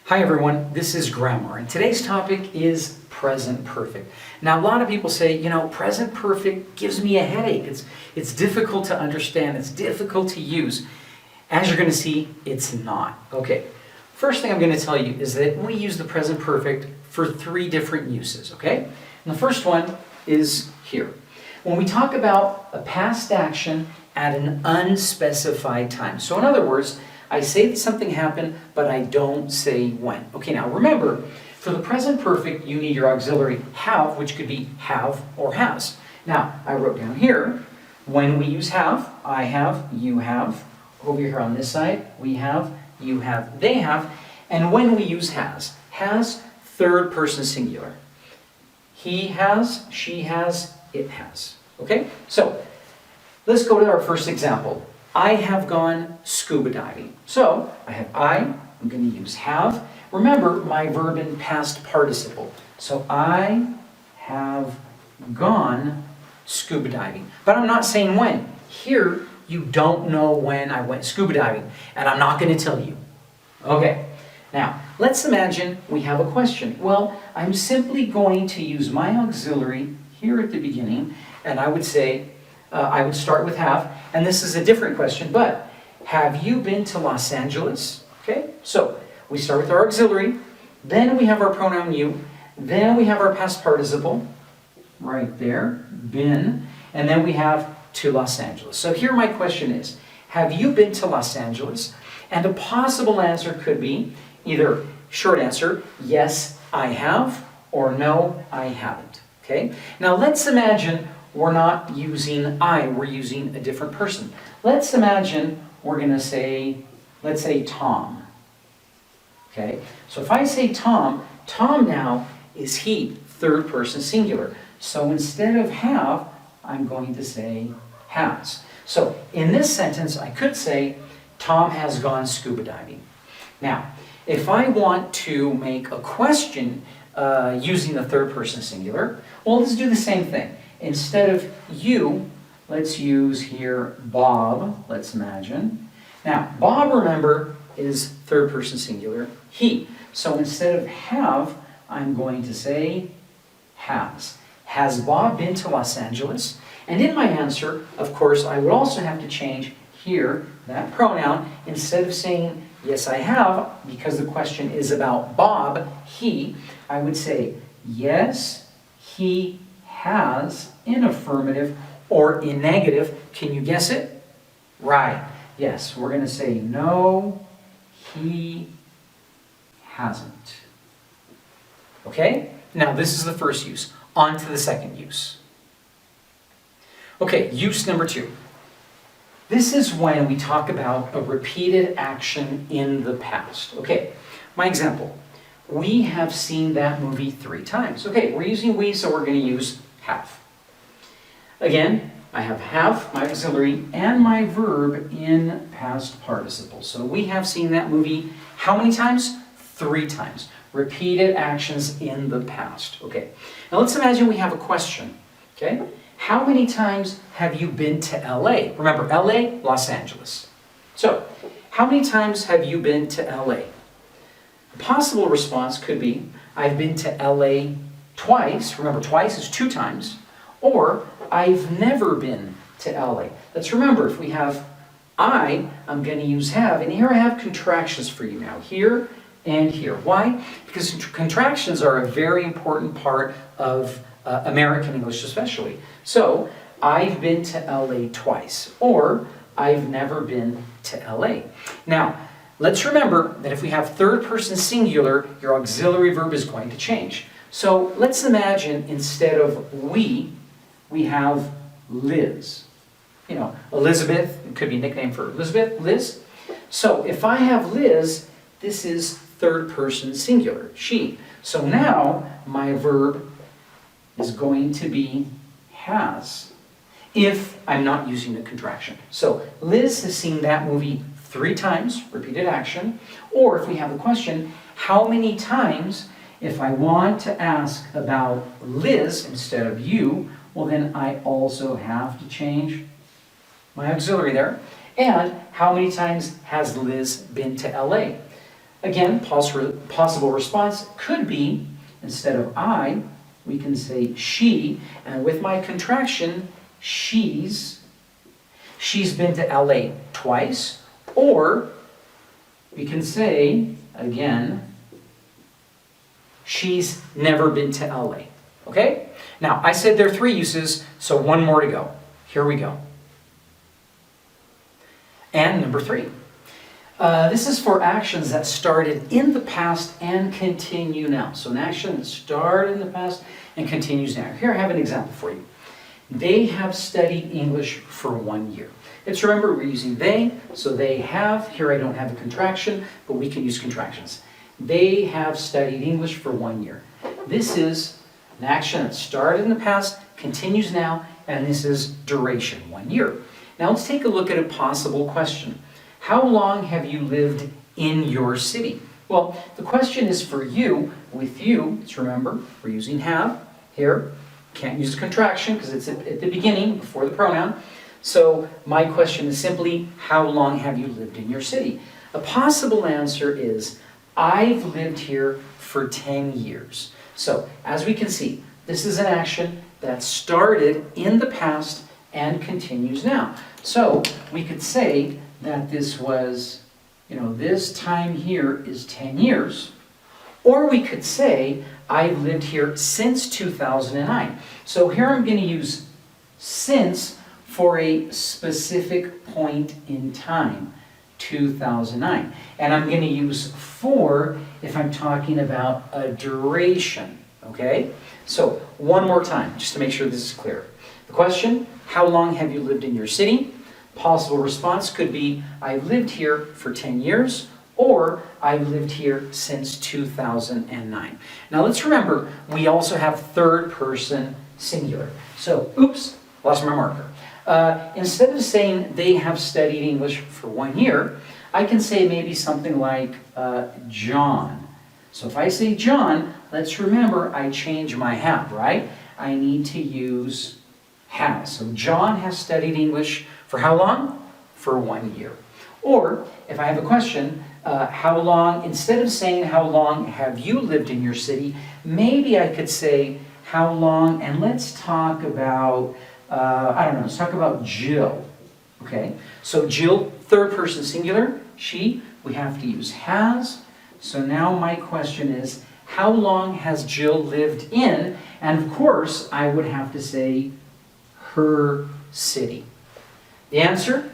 Hi everyone, this is Grammar, and today's topic is present perfect. Now a lot of people say, present perfect gives me a headache. It's difficult to understand, it's difficult to use. As you're going to see, it's not. Okay, first thing I'm going to tell you is that we use the present perfect for three different uses, okay? And the first one is here. When we talk about a past action at an unspecified time. So in other words, I say that something happened, but I don't say when. Okay, now remember, for the present perfect, you need your auxiliary have, which could be have or has. Now, I wrote down here, when we use have, I have, you have. Over here on this side, we have, you have, they have. And when we use has third person singular. He has, she has, it has. Okay, so let's go to our first example. I have gone scuba diving. So I'm going to use have. Remember my verb in past participle. So I have gone scuba diving. But I'm not saying when. Here, you don't know when I went scuba diving. And I'm not going to tell you. Okay, now let's imagine we have a question. Well, I'm simply going to use my auxiliary here at the beginning. And I would say, I would start with have, and this is a different question, but have you been to Los Angeles? Okay, so we start with our auxiliary, then we have our pronoun you, then we have our past participle, right there, been, and then we have to Los Angeles. So here my question is, have you been to Los Angeles? And a possible answer could be either short answer, yes, I have, or no, I haven't. Okay, now let's imagine we're not using I, we're using a different person. Let's imagine we're going to say, let's say Tom. Okay, so if I say Tom, Tom now is he, third person singular. So instead of have, I'm going to say has. So in this sentence, I could say, Tom has gone scuba diving. Now, if I want to make a question using the third person singular, well, let's do the same thing. Instead of you, let's use here Bob, let's imagine. Now, Bob, remember, is third person singular, he. So instead of have, I'm going to say has. Has Bob been to Los Angeles? And in my answer, of course, I would also have to change here that pronoun. Instead of saying yes, I have, because the question is about Bob, he, I would say yes, he has in affirmative or in negative. Can you guess it? Right. Yes, we're going to say no, he hasn't. Okay? Now this is the first use. On to the second use. Okay, use number 2. This is when we talk about a repeated action in the past. Okay, my example. We have seen that movie 3 times. Okay, we're using we, so we're going to use have. Again, I have my auxiliary and my verb in past participle. So we have seen that movie how many times? 3 times. Repeated actions in the past. Okay, now let's imagine we have a question. Okay, how many times have you been to LA? Remember, LA, Los Angeles. So, how many times have you been to LA? A possible response could be, I've been to LA twice. Remember, twice is 2 times. Or, I've never been to LA. Let's remember, if we have I'm going to use have. And here I have contractions for you now. Here and here. Why? Because contractions are a very important part of American English especially. So, I've been to LA twice. Or, I've never been to LA. Now, let's remember that if we have third person singular, your auxiliary verb is going to change. So let's imagine instead of we have Liz. Elizabeth, it could be a nickname for Elizabeth, Liz. So if I have Liz, this is third person singular, she. So now my verb is going to be has, if I'm not using a contraction. So Liz has seen that movie 3 times, repeated action. Or if we have a question, how many times, if I want to ask about Liz instead of you, well then I also have to change my auxiliary there. And how many times has Liz been to LA? Again, possible response could be, instead of I, we can say she, and with my contraction, she's been to LA twice, or we can say, again, she's never been to LA. Okay? Now, I said there are 3 uses, so 1 more to go. Here we go. And number 3. This is for actions that started in the past and continue now. So an action that started in the past and continues now. Here I have an example for you. They have studied English for 1 year. Let's remember we're using they, so they have. Here I don't have a contraction, but we can use contractions. They have studied English for 1 year. This is an action that started in the past, continues now, and this is duration, 1 year. Now let's take a look at a possible question. How long have you lived in your city? Well, the question is for you, with you. Let's remember, we're using have here. Can't use a contraction because it's at the beginning, before the pronoun. So my question is simply, how long have you lived in your city? A possible answer is, I've lived here for 10 years. So, as we can see, this is an action that started in the past and continues now. So, we could say that this was, this time here is 10 years. Or we could say, I've lived here since 2009. So here I'm going to use since for a specific point in time, 2009. And I'm going to use for if I'm talking about a duration, okay? So one more time, just to make sure this is clear. The question, how long have you lived in your city? Possible response could be, I've lived here for 10 years, or I've lived here since 2009. Now let's remember, we also have third person singular. So, oops, lost my marker. Instead of saying they have studied English for 1 year, I can say maybe something like John. So if I say John, let's remember I change my have, right? I need to use has. So John has studied English for how long? For 1 year. Or if I have a question, how long, instead of saying how long have you lived in your city, maybe I could say how long, and let's talk about, let's talk about Jill. Okay, so Jill, third person singular, she, we have to use has. So now my question is, how long has Jill lived in? And of course, I would have to say her city. The answer?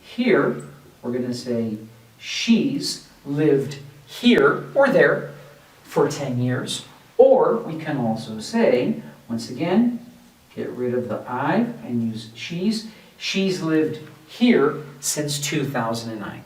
Here, we're going to say she's lived here or there for 10 years. Or we can also say, once again, get rid of the I and use she's. She's lived here since 2009.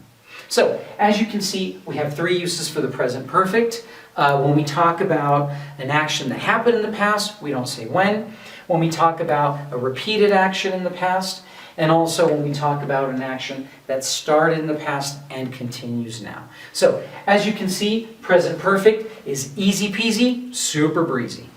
So, as you can see, we have 3 uses for the present perfect. When we talk about an action that happened in the past, we don't say when. When we talk about a repeated action in the past, and also when we talk about an action that started in the past and continues now. So, as you can see, present perfect is easy peasy, super breezy.